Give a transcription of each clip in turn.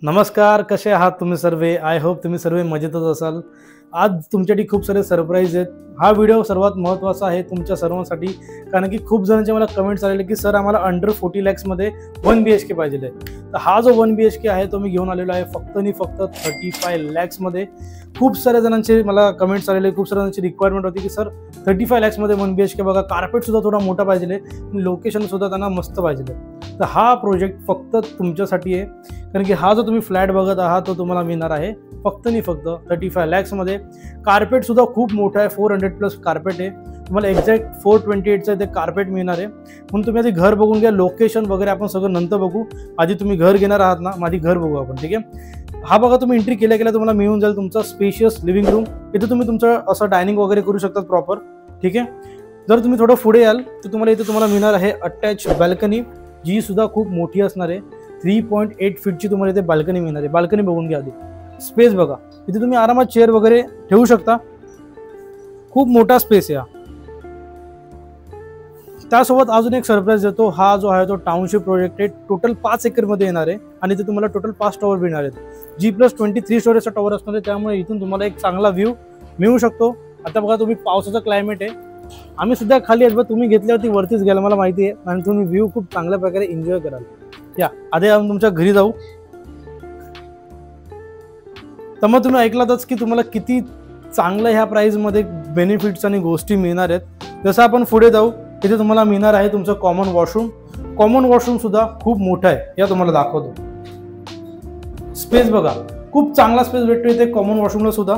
नमस्कार, कसे आहात तुम्ही सर्व? आय होप तुम्ही सर्व मजेतच असाल। आज तुमच्यासाठी खूप सारे सरप्राईज आहेत। हा व्हिडिओ सर्वात महत्त्वाचा आहे तुमच्या सर्वांसाठी, कारण की खूप जणांचे मला कमेंट्स आलेले की सर आम्हाला अंडर 40 lakhs मध्ये 1 BHK पाहिजे आहे। तर हा जो 1 BHK आहे तो मी घेऊन आलेलो आहे फक्त आणि फक्त 35 lakhs मध्ये। खूप साऱ्या जणांचे मला कमेंट्स आलेले, खूप साऱ्या जणांची रिक्वायरमेंट होती की सर 35 lakhs मध्ये 1 BHK बघा, कार्पेट सुद्धा थोडा मोठा पाहिजे आहे, लोकेशन सुद्धा त्यांना मस्त पाहिजे आहे। तर हा प्रोजेक्ट फक्त तुमच्यासाठी आहे, कारण की हा जो तुम्ही फ्लॅट बघत आहात तो तुम्हाला मिळणार आहे फक्त आणि फक्त 35 lakhs मध्ये। कार्पेट सुद्धा खूप मोठा आहे, 400+ कार्पेट आहे, तुम्हाला एक्झॅक्ट 428चं ते कार्पेट मिळणार आहे। म्हणून तुम्ही आधी घर बघून घ्या, लोकेशन वगैरे आपण सगळं नंतर बघू, आधी तुम्ही घर घेणार आहात ना, माझी घर बघू आपण, ठीक आहे। हा बघा, तुम्ही एंट्री केल्या केल्या तुम्हाला मिळून जाईल तुमचा स्पेशियस लिव्हिंग रूम। इथे तुम्ही तुमचं असं डायनिंग वगैरे करू शकता प्रॉपर, ठीक आहे। जर तुम्ही थोडं पुढे याल तर तुम्हाला इथे तुम्हाला मिळणार आहे अटॅच बाल्कनी, जी सुद्धा खूप मोठी असणार आहे। 3.8 फीटची तुम्हाला इथे बाल्कनी मिळणार आहे। बाल्कनी बघून घ्या आधी, स्पेस बघा, इथे तुम्ही आरामात चेअर वगैरे ठेवू शकता, खूप मोठा स्पेस आहे। त्यासोबत अजून एक सरप्राईज देतो, हा जो आहे तो टाउनशिप प्रोजेक्ट आहे, टोटल 5 एकर मध्ये येणार आहे आणि इथे तुम्हाला टोटल 5 टॉवर मिळणार आहेत। G+23 स्टोरेजचा टॉवर असणार आहे, त्यामुळे इथून तुम्हाला एक चांगला व्ह्यू मिळू शकतो। आता बघा, तुम्ही पावसाचं क्लायमेट आहे, आम्ही सुद्धा खाली आहेत, तुम्ही घेतल्यावरती वरतीच गेला मला माहिती आहे, आणि तुम्ही व्ह्यू खूप चांगल्या प्रकारे एन्जॉय कराल। या आधी आपण तुमच्या घरी जाऊ। तर मग तुम्ही ऐकलातच की तुम्हाला किती चांगलं ह्या प्राइस मध्ये बेनिफिट्स आणि गोष्टी मिळणार आहेत। जसं आपण पुढे जाऊ, इथे तुम्हाला मिळणार आहे तुमचं कॉमन वॉशरूम। कॉमन वॉशरूम सुद्धा खूप मोठा आहे, या तुम्हाला दाखवतो। स्पेस बघा, खूप चांगला स्पेस भेटतो इथे कॉमन वॉशरूमला सुद्धा।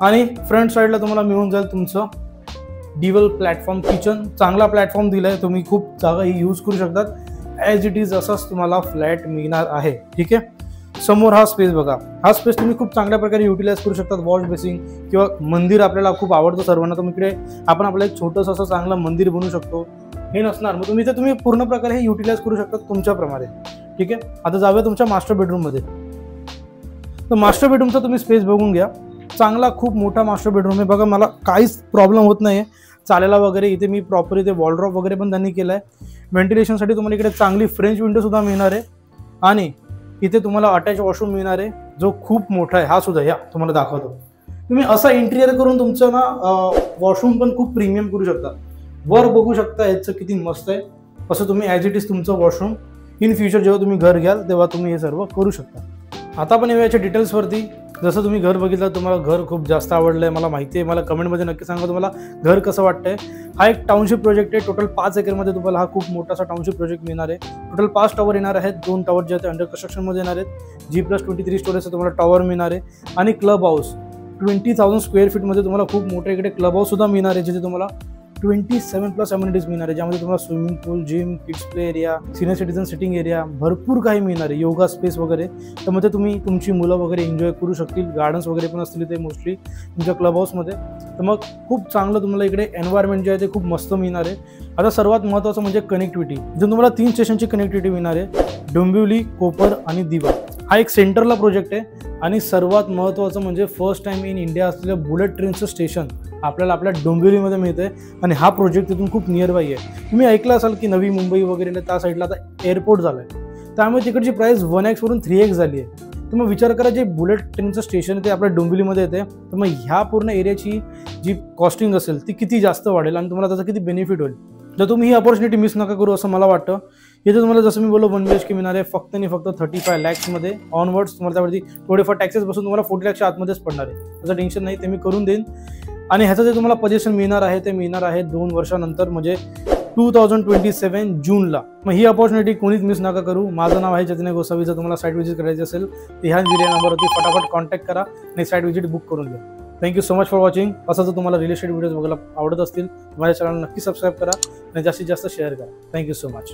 आणि फ्रंट साईडला तुम्हाला मिळून जाईल तुमचं डिवल प्लॅटफॉर्म किचन, चांगला प्लॅटफॉर्म दिलाय, तुम्ही खूप जागा ही यूज करू शकतात। ॲज इट इज असंच तुम्हाला फ्लॅट मिळणार आहे, ठीक आहे। समोर हा स्पेस बघा, हा स्पेस तुम्ही खूप चांगल्या प्रकारे युटिलाइज करू शकतात। वॉश बेसिंग किंवा मंदिर आपल्याला खूप आवडतं सर्वांना, तर इकडे आपण आपलं एक छोटंसं असं चांगलं मंदिर बनवू शकतो। हे नसणार मग तुम्ही तुम्ही पूर्ण प्रकारे हे युटिलाइज करू शकता तुमच्याप्रमाणे, ठीक आहे। आता जाऊया तुमच्या मास्टर बेडरूम मध्ये। तर मास्टर बेडरूमचा तुम्ही स्पेस बघून घ्या, चांगला खूप मोठा मास्टर बेडरूम आहे बघा, मला काहीच प्रॉब्लेम होत नाही चालायला वगैरे। इथे मी प्रॉपर इथे वॉलड्रॉप वगैरे पण त्यांनी केलाय। व्हेंटिलेशनसाठी तुम्हाला इकडे चांगली फ्रेंच विंडो सुद्धा मिळणार आहे, आणि इथे तुम्हाला अटॅच वॉशरूम मिळणार आहे जो खूप मोठा आहे, हा सुद्धा या तुम्हाला दाखवतो। तुम्ही असा इंटिरियर करून तुमचं ना वॉशरूम पण खूप प्रीमियम करू शकता। वर बघू शकता याचं किती मस्त आहे, असं तुम्ही ॲज इट इज तुमचं वॉशरूम इन फ्युचर जेव्हा तुम्ही घर घ्याल तेव्हा तुम्ही हे सर्व करू शकता। आता पण याच्या डिटेल्सवरती, जसं तुम्ही घर बघितलं तुम्हाला घर खूप जास्त आवडलं आहे, मला माहिती आहे, मला कमेंटमध्ये नक्की सांगा तुम्हाला घर कसं वाटतंय। हा एक टाउनशिप प्रोजेक्ट आहे, टोटल 5 एकरमध्ये तुम्हाला हा खूप मोठासा टाउनशिप प्रोजेक्ट मिळणार आहे। टोटल 5 टॉवर येणार आहेत, 2 टॉवर जे आहेत अंडर कन्स्ट्रक्शनमध्ये येणार आहेत। G+23 स्टोरेजचं तुम्हाला टॉवर मिळणार आहे, आणि क्लब हाऊस 20,000 स्क्वेअर फीटमध्ये तुम्हाला खूप मोठे इकडे क्लब हाऊस सुद्धा मिळणार आहे, जिथे तुम्हाला 27+ अम्युनिटीज मिळणार आहे, ज्यामध्ये तुम्हाला swimming pool, gym, kids play area, senior citizen sitting area, भरपूर काही मिळणार आहे, योगा स्पेस वगैरे। त्यामध्ये तुम्ही तुमची मुलं वगैरे एन्जॉय करू शकतील, गार्डन्स वगैरे पण असतील इथे मोस्टली तुमच्या क्लब हाऊसमध्ये। तर मग खूप चांगलं तुम्हाला इकडे एन्व्हायरमेंट जे आहे ते खूप मस्त मिळणार आहे। आता सर्वात महत्त्वाचं म्हणजे कनेक्टिव्हिटी, इथून तुम्हाला 3 स्टेशनची कनेक्टिव्हिटी मिळणार आहे, डोंबिवली, कोपर आणि दिवा। हा एक सेंटरला प्रोजेक्ट आहे, आणि सर्वात महत्त्वाचं म्हणजे फर्स्ट टाइम इन इंडिया असलेलं बुलेट ट्रेनचं स्टेशन आपल्याला आपल्या डोंबिवलीमध्ये मिळतंय, आणि हा प्रोजेक्ट तिथून खूप नियरबाई आहे। तुम्ही ऐकलं असाल की नवी मुंबई वगैरे त्या साईडला आता एअरपोर्ट झालं आहे, त्यामुळे तिकडची प्राईस 1x वरून 3x झाली आहे। तर मग विचार करा, जे बुलेट ट्रेनचं स्टेशन आहे ते आपल्या डोंबिवलीमध्ये येते, तर मग ह्या पूर्ण एरियाची जी कॉस्टिंग असेल ती किती जास्त वाढेल, आणि तुम्हाला त्याचा किती बेनिफिट होईल। तर तुम्ही ही अपॉर्च्युनिटी मिस नका करू असं मला वाटतं। इथे तुम्हाला जसं मी बोललो 1 BHK मिळणार आहे फक्त आणि फक्त 35 lakhs मध्ये ऑनवर्ड्स। तुम्हाला त्यावरती थोडेफार टॅक्सेस बसून तुम्हाला 40 lakhच्या आतमध्येच पडणार आहे, त्याचं टेन्शन नाही, ते मी करून देईन। आणि ह्याचं जे तुम्हाला पोझिशन मिळणार आहे ते मिळणार आहे 2 वर्षानंतर, म्हणजे 2027 जूनला। मग ही अपॉर्च्युनिटी कोणीच मिस नका करू। माझं नाव आहे चैतन्य गोसावी, जर तुम्हाला साईट व्हिजिट करायची असेल तर ह्या दिलेल्या नंबरवरती फटाफट कॉन्टॅक्ट करा आणि साईट व्हिजिट बुक करून घ्या। Thank you so much for watching. असं जर तुम्हाला रिअल एस्टेट व्हिडिओज बघायला आवडत असतील, माझ्या चॅनल नक्की सबस्क्राईब करा आणि जास्तीत जास्त शेअर करा। Thank you so much.